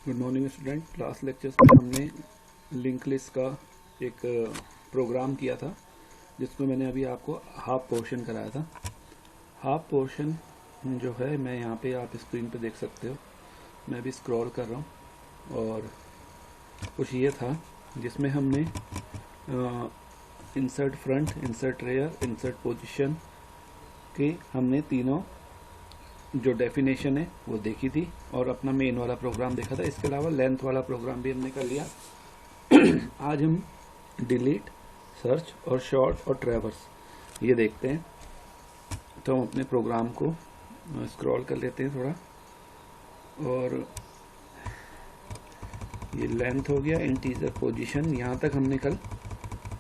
Good morning student. Class lectures में हमने link list का एक प्रोग्राम किया था जिसमें मैंने अभी आपको हाफ पोर्शन कराया था। हाफ पोर्शन जो है मैं यहाँ पे आप स्क्रीन पे देख सकते हो, मैं भी स्क्रॉल कर रहा हूँ। और कुछ ये था जिसमें हमने insert front, insert rear, insert position के हमने तीनों जो डेफिनेशन है वो देखी थी और अपना मेन वाला प्रोग्राम देखा था। इसके अलावा लेंथ वाला प्रोग्राम भी हमने कर लिया। आज हम डिलीट, सर्च और शॉर्ट और ट्रैवर्स ये देखते हैं। तो हम अपने प्रोग्राम को स्क्रॉल कर लेते हैं थोड़ा। और ये लेंथ हो गया, इंटीजर, पोजीशन, यहाँ तक हमने कल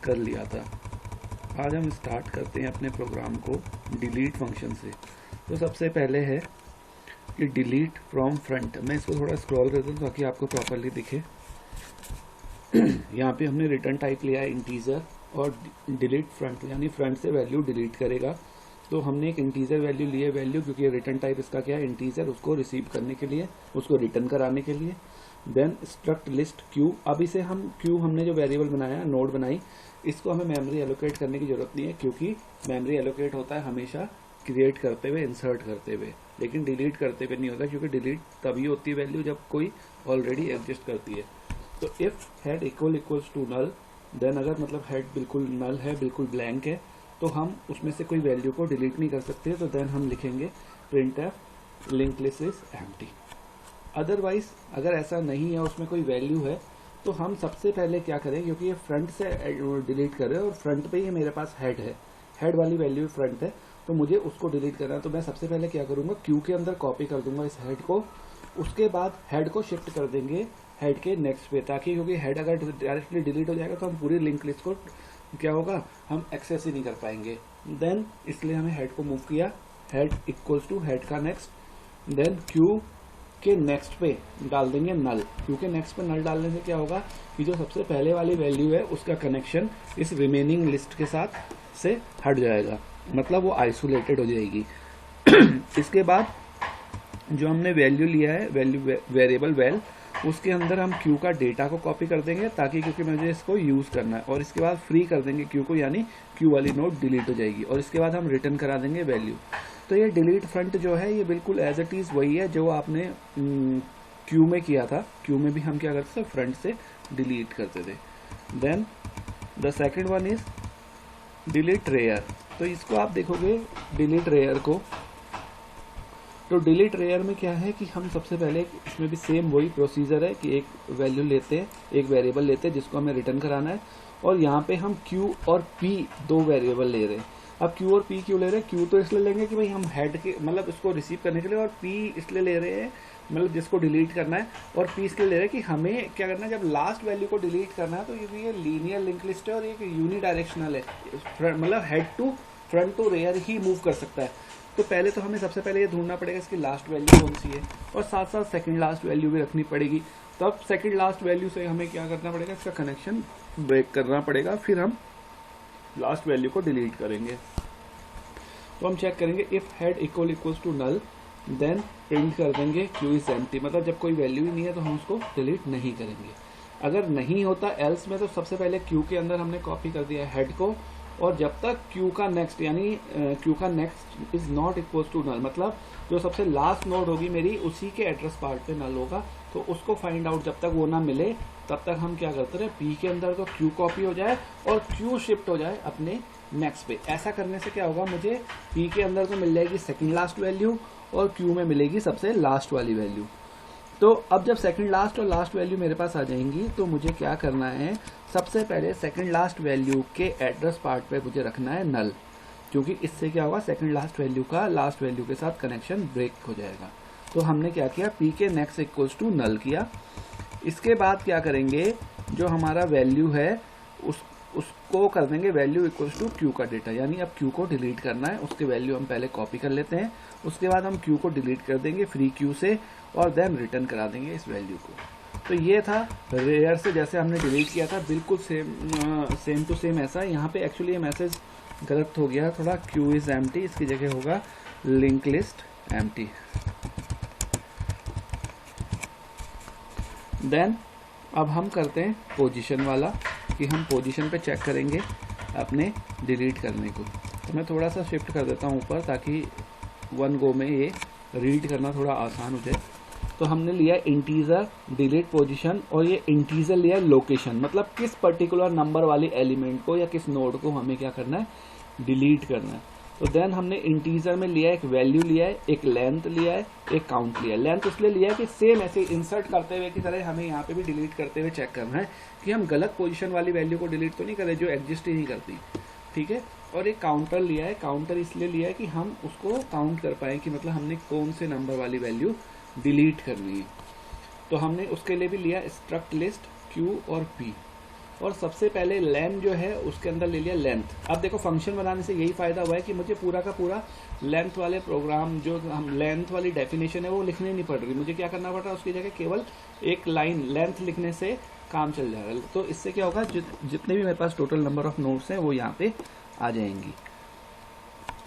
कर लिया था। आज हम स्टार्ट करते हैं अपने प्रोग्राम को डिलीट फंक्शन से। तो सबसे पहले है कि डिलीट फ्रॉम फ्रंट। मैं इसको थोड़ा स्क्रॉल कर दूँ ताकि आपको प्रॉपरली दिखे। यहाँ पे हमने रिटर्न टाइप लिया है इंटीजर और डिलीट फ्रंट यानी फ्रंट से वैल्यू डिलीट करेगा। तो हमने एक इंटीजर वैल्यू ली है वैल्यू, क्योंकि रिटर्न टाइप इसका क्या है, इंटीजर, उसको रिसीव करने के लिए, उसको रिटर्न कराने के लिए। Then struct list queue. अब इसे हम क्यू हमने जो वेरिएबल बनाया, नोड बनाई, इसको हमें मेमोरी एलोकेट करने की जरूरत नहीं है, क्योंकि मेमोरी एलोकेट होता है हमेशा क्रिएट करते हुए, इंसर्ट करते हुए, लेकिन डिलीट करते हुए नहीं होता, क्योंकि डिलीट तभी होती है वैल्यू जब कोई ऑलरेडी एग्जिस्ट करती है। तो if head equals to null, then अगर मतलब हेड बिल्कुल नल है, बिल्कुल ब्लैंक है, तो हम उसमें से कोई वैल्यू को डिलीट नहीं कर सकते। तो देन हम लिखेंगे printf link list is empty. Otherwise अगर ऐसा नहीं है, उसमें कोई वैल्यू है, तो हम सबसे पहले क्या करें, क्योंकि ये फ्रंट से डिलीट कर रहे हैं और फ्रंट पे ही मेरे पास हेड है, हेड वाली वैल्यू फ्रंट है, तो मुझे उसको डिलीट करना है। तो मैं सबसे पहले क्या करूंगा, क्यू के अंदर कॉपी कर दूंगा इस हेड को। उसके बाद हेड को शिफ्ट कर देंगे हेड के नेक्स्ट पे, ताकि क्योंकि हेड अगर डायरेक्टली डिलीट हो जाएगा तो हम पूरी लिंक लिस्ट को क्या होगा, हम एक्सेस ही नहीं कर पाएंगे। देन इसलिए हमें हेड को मूव किया, हेड इक्वल्स टू हेड का नेक्स्ट, देन क्यू के नेक्स्ट पे डाल देंगे नल। क्यू के नेक्स्ट पे नल डालने से क्या होगा कि जो सबसे पहले वाली वैल्यू है उसका कनेक्शन इस रिमेनिंग लिस्ट के साथ से हट जाएगा, मतलब वो आइसोलेटेड हो जाएगी। इसके बाद जो हमने वैल्यू लिया है, वैल्यू वेरिएबल वैल, उसके अंदर हम क्यू का डेटा को कॉपी कर देंगे, ताकि क्योंकि मुझे इसको यूज करना है। और इसके बाद फ्री कर देंगे क्यू को, यानी क्यू वाली नोड डिलीट हो जाएगी। और इसके बाद हम रिटर्न करा देंगे वैल्यू। तो ये डिलीट फ्रंट जो है ये बिल्कुल एज इट इज वही है जो आपने क्यू में किया था। क्यू में भी हम क्या करते थे, फ्रंट से डिलीट करते थे। Then the second one is delete rear. तो इसको आप देखोगे डिलीट रेयर को, तो डिलीट रेयर में क्या है कि हम सबसे पहले, इसमें भी सेम वही प्रोसीजर है कि एक वैल्यू लेते हैं, एक वेरिएबल लेते हैं जिसको हमें रिटर्न कराना है, और यहाँ पे हम क्यू और पी दो वेरिएबल ले रहे हैं। अब क्यू और पी क्यों ले रहे हैं, क्यू तो इसलिए लेंगे कि भाई हम हेड के मतलब इसको रिसीव करने के लिए, और पी इसलिए ले रहे हैं मतलब जिसको डिलीट करना है, और पी इसलिए ले रहे हैं कि हमें क्या करना है, जब लास्ट वैल्यू को डिलीट करना है, तो ये लीनियर लिंक लिस्ट है और ये यूनिडायरेक्शनल है, मतलब head to front to rear ही मूव कर सकता है। तो पहले तो हमें सबसे पहले ये ढूंढना पड़ेगा इसकी लास्ट वैल्यू कौन सी है, और साथ साथ सेकंड लास्ट वैल्यू भी रखनी पड़ेगी। तब सेकंड लास्ट वैल्यू से हमें क्या करना पड़ेगा, इसका कनेक्शन ब्रेक करना पड़ेगा, फिर हम लास्ट वैल्यू को डिलीट करेंगे। तो हम चेक करेंगे if head equals to null, then print कर देंगे क्यू इज एम्प्टी, मतलब जब कोई वैल्यू ही नहीं है तो हम उसको डिलीट नहीं करेंगे। अगर नहीं होता एल्स में, तो सबसे पहले क्यू के अंदर हमने कॉपी कर दिया हेड को, और जब तक क्यू का नेक्स्ट यानी क्यू का next is not equals to null, मतलब जो सबसे लास्ट नोड होगी मेरी उसी के एड्रेस पार्ट पे नल होगा, तो उसको फाइंड आउट जब तक वो ना मिले तब तक हम क्या करते रहे, पी के अंदर तो क्यू कॉपी हो जाए और क्यू शिफ्ट हो जाए अपने नेक्स्ट पे। ऐसा करने से क्या होगा, मुझे पी के अंदर तो मिल जाएगी सेकंड लास्ट वैल्यू और क्यू में मिलेगी सबसे लास्ट वाली वैल्यू। तो अब जब सेकंड लास्ट और लास्ट वैल्यू मेरे पास आ जाएंगी, तो मुझे क्या करना है, सबसे पहले सेकंड लास्ट वैल्यू के एड्रेस पार्ट पे मुझे रखना है नल, क्योंकि इससे क्या होगा, सेकंड लास्ट वैल्यू का लास्ट वैल्यू के साथ कनेक्शन ब्रेक हो जाएगा। तो हमने क्या किया, पी के नेक्स्ट इक्वल्स टू नल किया। इसके बाद क्या करेंगे, जो हमारा वैल्यू है उसको कर देंगे वैल्यू इक्वल्स टू क्यू का डेटा, यानी अब क्यू को डिलीट करना है, उसके वैल्यू हम पहले कॉपी कर लेते हैं। उसके बाद हम क्यू को डिलीट कर देंगे फ्री क्यू से, और देन रिटर्न करा देंगे इस वैल्यू को। तो ये था रेयर से जैसे हमने डिलीट किया था, बिल्कुल सेम टू सेम ऐसा। यहाँ पे एक्चुअली ये मैसेज गलत हो गया थोड़ा, क्यू इज एम्प्टी, इसकी जगह होगा लिंक लिस्ट एम्प्टी। देन अब हम करते हैं पोजीशन वाला कि हम पोजीशन पे चेक करेंगे अपने डिलीट करने को। तो मैं थोड़ा सा शिफ्ट कर देता हूँ ऊपर ताकि वन गो में ये रीड करना थोड़ा आसान हो जाए। तो हमने लिया इंटीजर डिलीट पोजीशन और ये इंटीजर लिया लोकेशन, मतलब किस पर्टिकुलर नंबर वाली एलिमेंट को या किस नोड को हमें क्या करना है, डिलीट करना है। तो देन हमने इंटीजर में लिया एक वैल्यू लिया है, एक लेंथ लिया है, एक काउंट लिया है। लेंथ इसलिए लिया है कि सेम ऐसे इंसर्ट करते हुए की तरह हमें यहाँ पे भी डिलीट करते हुए चेक करना है कि हम गलत पोजीशन वाली वैल्यू को डिलीट तो नहीं करें जो एग्जिस्ट ही नहीं करती, ठीक है। और एक काउंटर लिया है, काउंटर इसलिए लिया है कि हम उसको काउंट कर पाए कि मतलब हमने कौन से नंबर वाली वैल्यू डिलीट करनी है। तो हमने उसके लिए भी लिया स्ट्रक्ट लिस्ट क्यू और पी। और सबसे पहले लेंथ जो है उसके अंदर ले लिया लेंथ। अब देखो फंक्शन बनाने से यही फायदा हुआ है कि मुझे पूरा का पूरा लेंथ वाले प्रोग्राम जो हम लेंथ वाली डेफिनेशन है वो लिखनी नहीं पड़ रही, मुझे क्या करना पड़ रहा है उसकी जगह केवल एक लाइन लेंथ लिखने से काम चल जाएगा। तो इससे क्या होगा, जितने भी मेरे पास टोटल नंबर ऑफ नोड्स हैं वो यहाँ पे आ जाएंगी।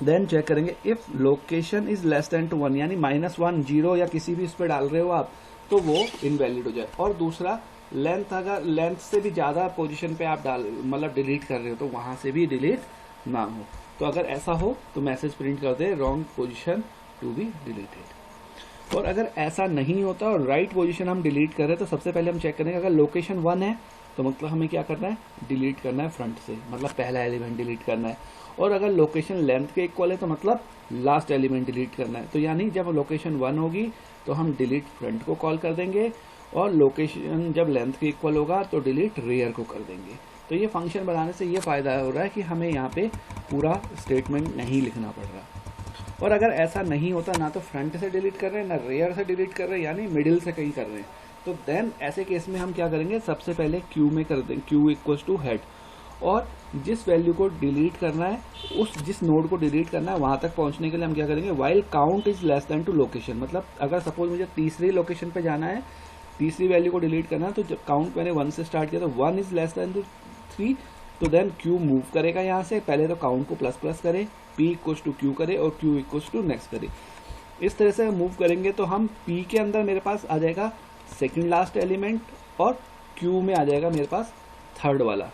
देन चेक करेंगे if location is less than to 1, यानी -1 0 या किसी भी इस पर डाल रहे हो आप तो वो इनवैलिड हो जाए। और दूसरा लेंथ, अगर लेंथ से भी ज्यादा पोजीशन पे आप डाल मतलब डिलीट कर रहे हो तो वहां से भी डिलीट ना हो। तो अगर ऐसा हो तो मैसेज प्रिंट कर दे wrong position to be deleted. और अगर ऐसा नहीं होता और राइट पोजीशन हम डिलीट कर रहे हैं तो सबसे पहले हम चेक करेंगे अगर लोकेशन 1 है तो मतलब हमें क्या करना है, डिलीट करना है फ्रंट से, मतलब पहला एलिमेंट डिलीट करना है। और अगर लोकेशन लेंथ के इक्वल है तो मतलब लास्ट एलिमेंट डिलीट करना है। तो यानी जब लोकेशन 1 होगी तो हम डिलीट फ्रंट को कॉल कर देंगे और लोकेशन जब लेंथ के इक्वल होगा तो डिलीट रेयर को कर देंगे। तो ये फंक्शन बनाने से ये फायदा हो रहा है कि हमें यहाँ पे पूरा स्टेटमेंट नहीं लिखना पड़ रहा। और अगर ऐसा नहीं होता, ना तो फ्रंट से डिलीट कर रहे हैं ना रेयर से डिलीट कर रहे हैं, यानी मिडिल से कहीं कर रहे हैं, तो देन ऐसे केस में हम क्या करेंगे, सबसे पहले क्यू में कर देंगे, क्यू इक्वल्स टू हेड। और जिस वैल्यू को डिलीट करना है, उस जिस नोड को डिलीट करना है वहां तक पहुंचने के लिए हम क्या करेंगे, while count is less than to location. मतलब अगर सपोज मुझे तीसरी लोकेशन पे जाना है, तीसरी वैल्यू को डिलीट करना है, तो जब काउंट मैंने 1 से स्टार्ट किया तो 1 इज लेस देन टू 3, तो देन क्यू मूव करेगा यहाँ से, पहले तो काउंट को प्लस प्लस करे, पी इक्वल्स टू क्यू करे और क्यू इक्वल्स टू नेक्स्ट करे। इस तरह से मूव करेंगे तो हम पी के अंदर मेरे पास आ जाएगा सेकेंड लास्ट एलिमेंट और क्यू में आ जाएगा मेरे पास थर्ड वाला।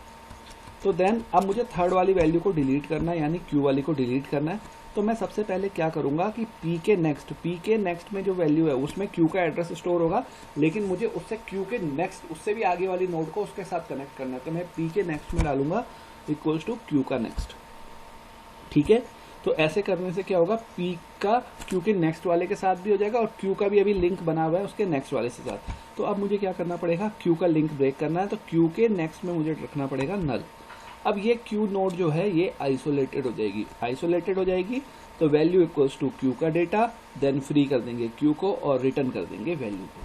तो देन अब मुझे थर्ड वाली वैल्यू को डिलीट करना है, यानी क्यू वाली को डिलीट करना है। तो मैं सबसे पहले क्या करूंगा कि पी के नेक्स्ट में जो वैल्यू है उसमें क्यू का एड्रेस स्टोर होगा, लेकिन मुझे उससे क्यू के नेक्स्ट, उससे भी आगे वाली नोड को उसके साथ कनेक्ट करना है। तो मैं पी के नेक्स्ट में डालूंगा इक्वल्स टू क्यू का नेक्स्ट, ठीक है। तो ऐसे करने से क्या होगा, पी का क्यू के नेक्स्ट वाले के साथ भी हो जाएगा और क्यू का भी अभी लिंक बना हुआ है उसके नेक्स्ट वाले के साथ। तो अब मुझे क्या करना पड़ेगा, क्यू का लिंक ब्रेक करना है, तो क्यू के नेक्स्ट में मुझे रखना पड़ेगा नल। अब ये क्यू नोड जो है ये आइसोलेटेड हो जाएगी, तो वैल्यू इक्वल्स टू क्यू का डेटा, देन फ्री कर देंगे क्यू को और रिटर्न कर देंगे वैल्यू को।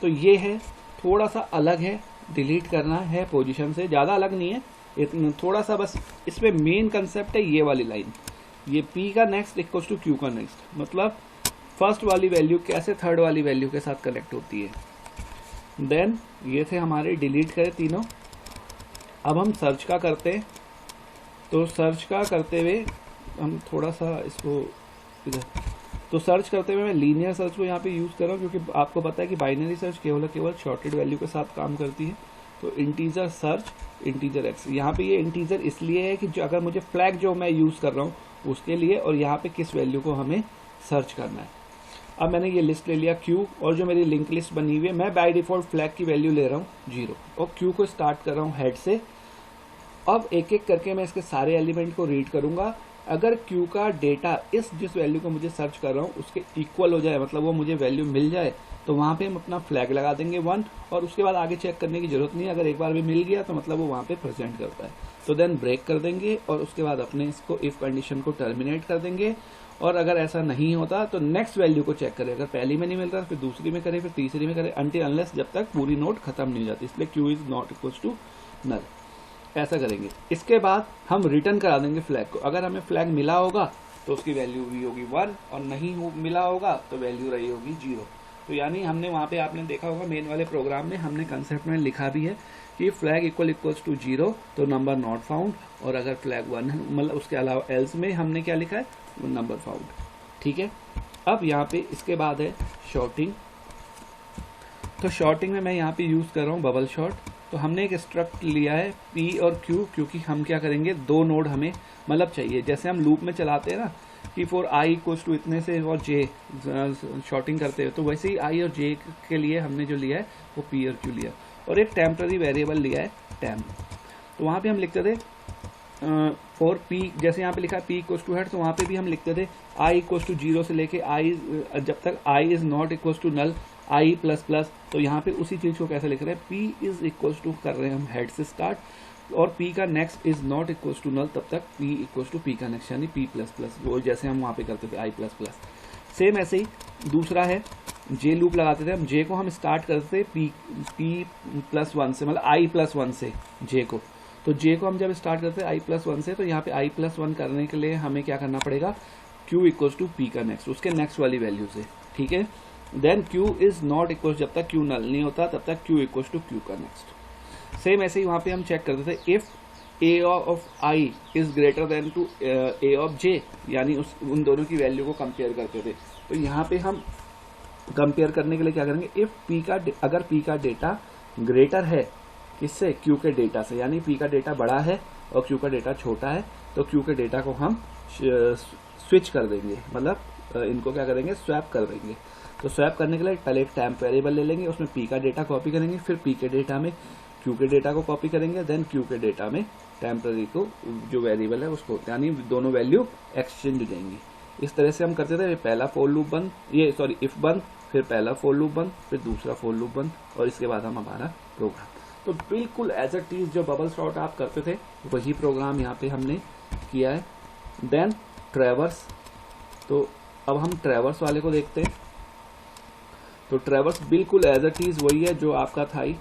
तो ये है, थोड़ा सा अलग है, डिलीट करना है पोजीशन से, ज्यादा अलग नहीं है, इतना थोड़ा सा बस इसमें मेन कंसेप्ट है ये वाली लाइन, ये पी का नेक्स्ट इक्वल्स टू क्यू का नेक्स्ट, मतलब फर्स्ट वाली वैल्यू कैसे थर्ड वाली वैल्यू के साथ कनेक्ट होती है। देन ये थे हमारे डिलीट करे तीनों। अब हम सर्च का करते हैं, तो सर्च का करते हुए हम थोड़ा सा इसको इधर, तो सर्च करते हुए मैं लीनियर सर्च को यहाँ पे यूज कर रहा हूँ क्योंकि आपको पता है कि बाइनरी सर्च केवल शॉर्टेड वैल्यू के साथ काम करती है। तो इंटीजर सर्च इंटीजर एक्स, यहाँ पे ये इंटीजर इसलिए है कि जो अगर मुझे फ्लैग जो मैं यूज कर रहा हूँ उसके लिए, और यहाँ पे किस वैल्यू को हमें सर्च करना है। अब मैंने ये लिस्ट ले लिया क्यू, और जो मेरी लिंक लिस्ट बनी हुई है मैं बाय डिफॉल्ट फ्लैग की वैल्यू ले रहा हूँ 0 और क्यू को स्टार्ट कर रहा हूँ हेड से। अब एक एक करके मैं इसके सारे एलिमेंट को रीड करूंगा। अगर क्यू का डेटा जिस वैल्यू को मुझे सर्च कर रहा हूँ उसके इक्वल हो जाए, मतलब वो मुझे वैल्यू मिल जाए, तो वहां पे हम अपना फ्लैग लगा देंगे 1, और उसके बाद आगे चेक करने की जरूरत नहीं है। अगर एक बार भी मिल गया तो मतलब वो वहां पे प्रेजेंट करता है, तो देन ब्रेक कर देंगे और उसके बाद अपने इसको इफ कंडीशन को टर्मिनेट कर देंगे। और अगर ऐसा नहीं होता तो नेक्स्ट वैल्यू को चेक करें, अगर पहली में नहीं मिल रहा फिर दूसरी में करें, फिर तीसरी में करें, अनटिल अनलेस जब तक पूरी नोट खत्म नहीं हो जाती, इसलिए queue is not equals to null. ऐसा करेंगे। इसके बाद हम रिटर्न करा देंगे फ्लैग को। अगर हमें फ्लैग मिला होगा तो उसकी वैल्यू भी होगी 1, और नहीं मिला होगा तो वैल्यू रही होगी 0। तो यानी हमने वहां पे, आपने देखा होगा मेन वाले प्रोग्राम में हमने कंसेप्ट में लिखा भी है कि फ्लैग इक्वल्स टू 0 तो नंबर नॉट फाउंड, और अगर फ्लैग 1 मतलब उसके अलावा एल्स में हमने क्या लिखा है, वो नंबर फाउंड। ठीक है। अब यहाँ पे इसके बाद है शॉर्टिंग। तो शॉर्टिंग में मैं यहाँ पे यूज़ कर रहा हूँ बबल शॉर्ट। तो हमने एक स्ट्रक्ट लिया है P और Q, क्योंकि हम क्या करेंगे, दो नोड हमें मतलब चाहिए। जैसे हम लूप में चलाते हैं ना कि फॉर i इक्वल्स टू इतने से और j शॉर्टिंग करते हैं, तो वैसे ही i और j के लिए हमने जो लिया है वो P और Q लिया, और एक टेम्पररी वेरिएबल लिया है temp। तो वहाँ पे हम लिखते थे फॉर P, जैसे यहाँ पे लिखा है P इक्वल्स टू हेड, तो वहाँ पे भी हम लिखते थे i इक्वल्स टू 0 से लेके i, जब तक i is not equals to null i plus plus. तो यहाँ पे उसी चीज को कैसे लिख रहे हैं, P इज इक्वल्स टू कर रहे हैं हम हेड से स्टार्ट, और P का next is not equals to null, तब तक P इक्वल्स टू P का नेक्स्ट यानी P प्लस प्लस, वो जैसे हम वहाँ पे करते थे i प्लस प्लस। सेम ऐसे ही दूसरा है J लूप लगाते थे हम, J को हम स्टार्ट करते थे P प्लस 1 से, मतलब i प्लस 1 से J को। तो J को हम जब स्टार्ट करते हैं i प्लस 1 से, तो यहाँ पे i प्लस 1 करने के लिए हमें क्या करना पड़ेगा, Q इक्वल्स टू P का नेक्स्ट, उसके नेक्स्ट वाली वैल्यू से, ठीक है। Then Q is not equal, जब तक Q नल नहीं होता तब तक Q इक्वल्स टू Q का नेक्स्ट। सेम ऐसे ही वहाँ पे हम चेक करते थे if A of I is greater than to A of J, यानी उन दोनों की वैल्यू को कंपेयर करते थे। तो यहाँ पे हम कंपेयर करने के लिए क्या करेंगे, इफ P का, अगर P का डेटा ग्रेटर है किससे, Q के डेटा से, यानी P का डेटा बड़ा है और Q का डेटा छोटा है, तो Q के डेटा को हम स्विच कर देंगे, मतलब इनको क्या करेंगे, स्वैप कर देंगे। तो स्वैप करने के लिए पहले एक टेम्प वेरिएबल ले लेंगे, उसमें P का डेटा कॉपी करेंगे, फिर P के डेटा में Q के डेटा को कॉपी करेंगे, देन Q के डेटा में टेम्पररी को जो वेरिएबल है उसको, यानी दोनों वैल्यू एक्सचेंज हो जाएंगी। इस तरह से हम करते थे, पहला फॉर लूप बंद, ये सॉरी इफ बंद, फिर पहला फॉर लूप बंद, फिर दूसरा फॉर लूप बंद, और इसके बाद हम हमारा प्रोग्राम। तो बिल्कुल एज अ टीज जो बबल शॉर्ट आप करते थे वही प्रोग्राम यहाँ पे हमने किया है। देन ट्रैवर्स, तो अब हम ट्रैवर्स वाले को देखते हैं। तो ट्रैवर्स बिल्कुल एज अ टीज वही है जो आपका था ही,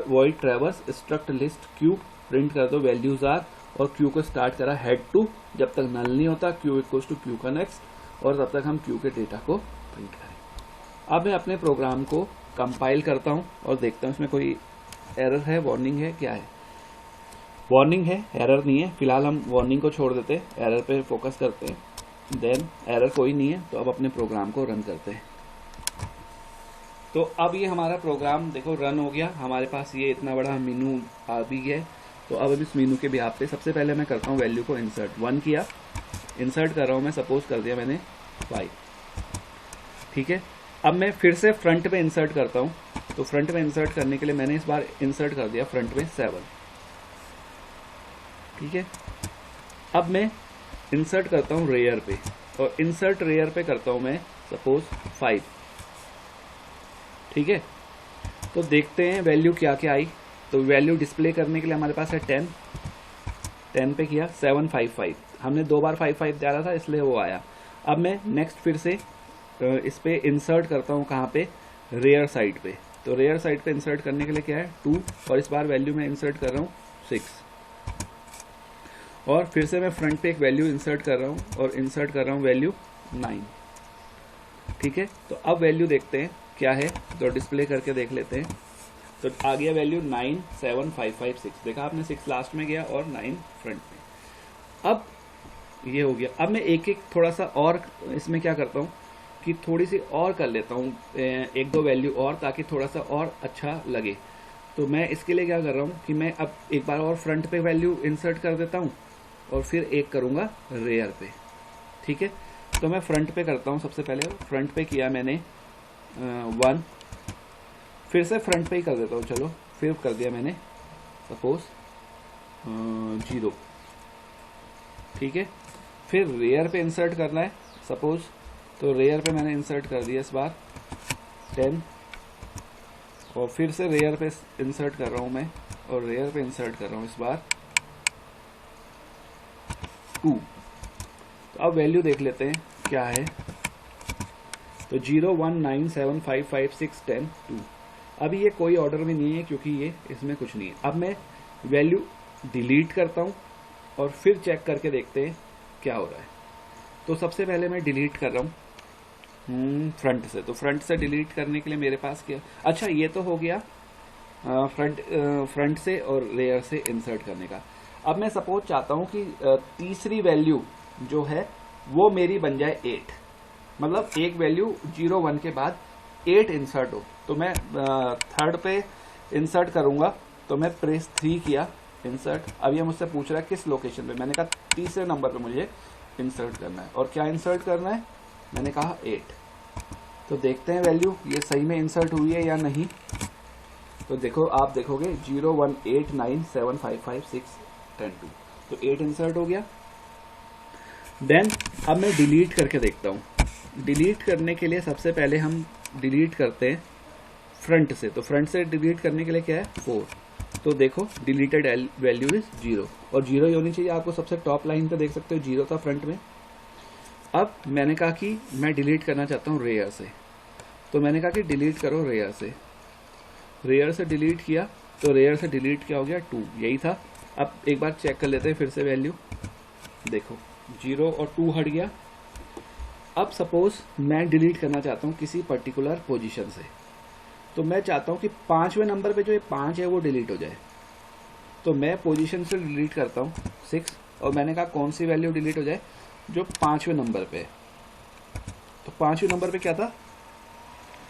void traverse struct list Q, print कर दो वैल्यूज आर, और Q को स्टार्ट करा हेड टू, जब तक नल नहीं होता Q इक्वल्स टू Q का नेक्स्ट, और तब तक हम Q के डेटा को प्रिंट करें। अब मैं अपने प्रोग्राम को कंपाइल करता हूँ और देखता हूँ इसमें कोई एरर है, वार्निंग है, क्या है। वार्निंग है, एरर नहीं है। फिलहाल हम वार्निंग को छोड़ देते हैं, एरर पे फोकस करते हैं। देन एरर कोई नहीं है, तो अब अपने प्रोग्राम को रन करते हैं। तो अब ये हमारा प्रोग्राम देखो रन हो गया, हमारे पास ये इतना बड़ा मेनू आ भी गया है। तो अब इस मेनू के बिहाफ पे सबसे पहले मैं करता हूँ वैल्यू को इंसर्ट, 1 किया, इंसर्ट कर रहा हूँ मैं, सपोज कर दिया मैंने 5, ठीक है। अब मैं फिर से फ्रंट पे इंसर्ट करता हूँ, तो फ्रंट में इंसर्ट करने के लिए मैंने इस बार इंसर्ट कर दिया फ्रंट में 7, ठीक है। अब मैं इंसर्ट करता हूँ रेयर पे, और इंसर्ट रेयर पे करता हूँ मैं सपोज 5, ठीक है। तो देखते हैं वैल्यू क्या क्या आई। तो वैल्यू डिस्प्ले करने के लिए हमारे पास है 10 पे किया 755, हमने 2 बार 55 डाला था इसलिए वो आया। अब मैं नेक्स्ट फिर से इस पे इंसर्ट करता हूँ, कहाँ पे, रेयर साइड पे। तो रेयर साइड पे इंसर्ट करने के लिए क्या है 2, और इस बार वैल्यू में इंसर्ट कर रहा हूँ 6, और फिर से मैं फ्रंट पे एक वैल्यू इंसर्ट कर रहा हूँ, और इंसर्ट कर रहा हूँ वैल्यू 9, ठीक है। तो अब वैल्यू देखते हैं क्या है, तो डिस्प्ले करके देख लेते हैं। तो आ गया वैल्यू 97556, देखा आपने, 6 लास्ट में गया और 9 फ्रंट में। अब ये हो गया। अब मैं एक एक थोड़ा सा और इसमें क्या करता हूँ कि थोड़ी सी और कर लेता हूँ, 1-2 वैल्यू और, ताकि थोड़ा सा और अच्छा लगे। तो मैं इसके लिए क्या कर रहा हूँ कि मैं अब एक बार और फ्रंट पे वैल्यू इंसर्ट कर देता हूँ, और फिर एक करूँगा रेयर पे, ठीक है। तो मैं फ्रंट पे करता हूँ, सबसे पहले फ्रंट पे किया मैंने 1, फिर से फ्रंट पे ही कर देता हूँ, चलो फिर कर दिया मैंने सपोज 0, ठीक है। फिर रेयर पे इंसर्ट करना है सपोज, तो रेयर पे मैंने इंसर्ट कर दिया इस बार 10, और फिर से रेयर पे इंसर्ट कर रहा हूँ मैं, और रेयर पे इंसर्ट कर रहा हूँ इस बार 2। तो अब वैल्यू देख लेते हैं क्या है। तो 0 1 9 7 5 5 6 10 2। अभी ये कोई ऑर्डर में नहीं है क्योंकि ये इसमें कुछ नहीं है। अब मैं वैल्यू डिलीट करता हूँ और फिर चेक करके देखते हैं क्या हो रहा है। तो सबसे पहले मैं डिलीट कर रहा हूँ फ्रंट से। तो फ्रंट से डिलीट करने के लिए मेरे पास क्या, अच्छा ये तो हो गया फ्रंट से और रेयर से इंसर्ट करने का। अब मैं सपोज चाहता हूँ कि तीसरी वैल्यू जो है वो मेरी बन जाए 8, मतलब एक वैल्यू 0 1 के बाद 8 इंसर्ट हो, तो मैं थर्ड पे इंसर्ट करूंगा, तो मैं प्रेस 3 किया इंसर्ट। अब ये मुझसे पूछ रहा है किस लोकेशन पे, मैंने कहा तीसरे नंबर पे मुझे इंसर्ट करना है। और क्या इंसर्ट करना है, मैंने कहा 8। तो देखते हैं वैल्यू ये सही में इंसर्ट हुई है या नहीं। तो देखो, आप देखोगे 01897556102, तो 8 इंसर्ट हो गया। देन अब मैं डिलीट करके देखता हूँ। डिलीट करने के लिए सबसे पहले हम डिलीट करते हैं फ्रंट से, तो फ्रंट से डिलीट करने के लिए क्या है 4। तो देखो डिलीटेड वैल्यू इज 0, और 0 ही होनी चाहिए। आपको सबसे टॉप लाइन पे देख सकते हो 0 था फ्रंट में। अब मैंने कहा कि मैं डिलीट करना चाहता हूँ रेयर से, तो मैंने कहा कि डिलीट करो रेयर से। रेयर से डिलीट किया, तो रेयर से डिलीट क्या हो गया 2, यही था। अब एक बार चेक कर लेते हैं फिर से वैल्यू, देखो 0 और 2 हट गया। अब सपोज मैं डिलीट करना चाहता हूँ किसी पर्टिकुलर पोजीशन से, तो मैं चाहता हूँ कि 5वें नंबर पे जो ये 5 है वो डिलीट हो जाए। तो मैं पोजीशन से डिलीट करता हूँ 6, और मैंने कहा कौन सी वैल्यू डिलीट हो जाए, जो 5वें नंबर पे है। तो 5वें नंबर पे क्या था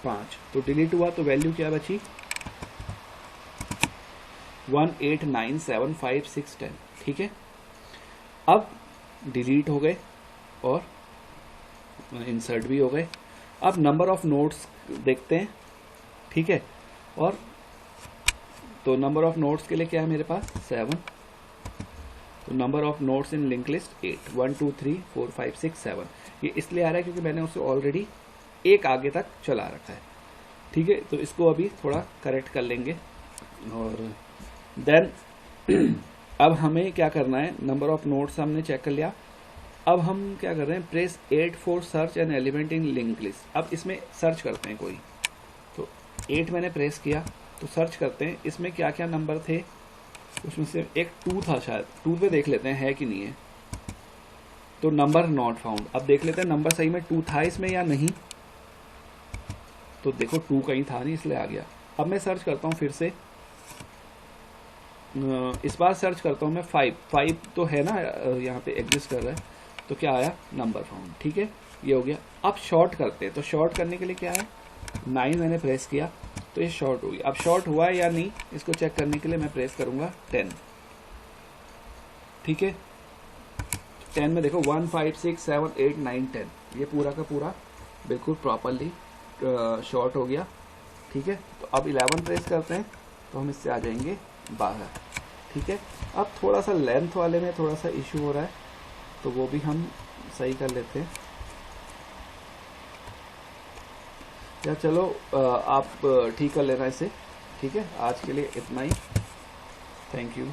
5, तो डिलीट हुआ, तो वैल्यू क्या बची 189756110। ठीक है, अब डिलीट हो गए और इंसर्ट भी हो गए। अब नंबर ऑफ नोट्स देखते हैं, ठीक है। और तो नंबर ऑफ नोट्स के लिए क्या है मेरे पास 7, तो number of notes in link list 8, 1 2 3 4 5 6 7। ये इसलिए आ रहा है क्योंकि मैंने उसे ऑलरेडी एक आगे तक चला रखा है। ठीक है, तो इसको अभी थोड़ा करेक्ट कर लेंगे। और देन अब हमें क्या करना है, नंबर ऑफ नोट्स हमने चेक कर लिया। अब हम क्या कर रहे हैं, press 8 for search an element in link list. अब इसमें सर्च करते हैं कोई, तो 8 मैंने प्रेस किया, तो सर्च करते हैं इसमें क्या क्या नंबर थे। उसमें से एक 2 था, शायद 2 पे देख लेते हैं है कि नहीं है। तो नंबर नॉट फाउंड। अब देख लेते हैं नंबर सही में 2 था इसमें या नहीं। तो देखो 2 कहीं था नहीं, इसलिए आ गया। अब मैं सर्च करता हूँ फिर से, इस बार सर्च करता हूँ मैं 5 तो है ना यहाँ पे एग्जिस्ट कर रहा है, तो क्या आया नंबर फाउंड। ठीक है, ये हो गया। अब शॉर्ट करते हैं, तो शॉर्ट करने के लिए क्या है 9 मैंने प्रेस किया, तो ये शॉर्ट हो गया। अब शॉर्ट हुआ है या नहीं इसको चेक करने के लिए मैं प्रेस करूंगा 10। ठीक है, 10 में देखो 1 5 6 7 8 9 10, ये पूरा का पूरा बिल्कुल प्रॉपरली शॉर्ट हो गया। ठीक है, तो अब 11 प्रेस करते हैं, तो हम इससे आ जाएंगे बाहर। ठीक है, अब थोड़ा सा लेंथ वाले में थोड़ा सा इशू हो रहा है, तो वो भी हम सही कर लेते हैं। या चलो आप ठीक कर लेना इसे। ठीक है, आज के लिए इतना ही। Thank you.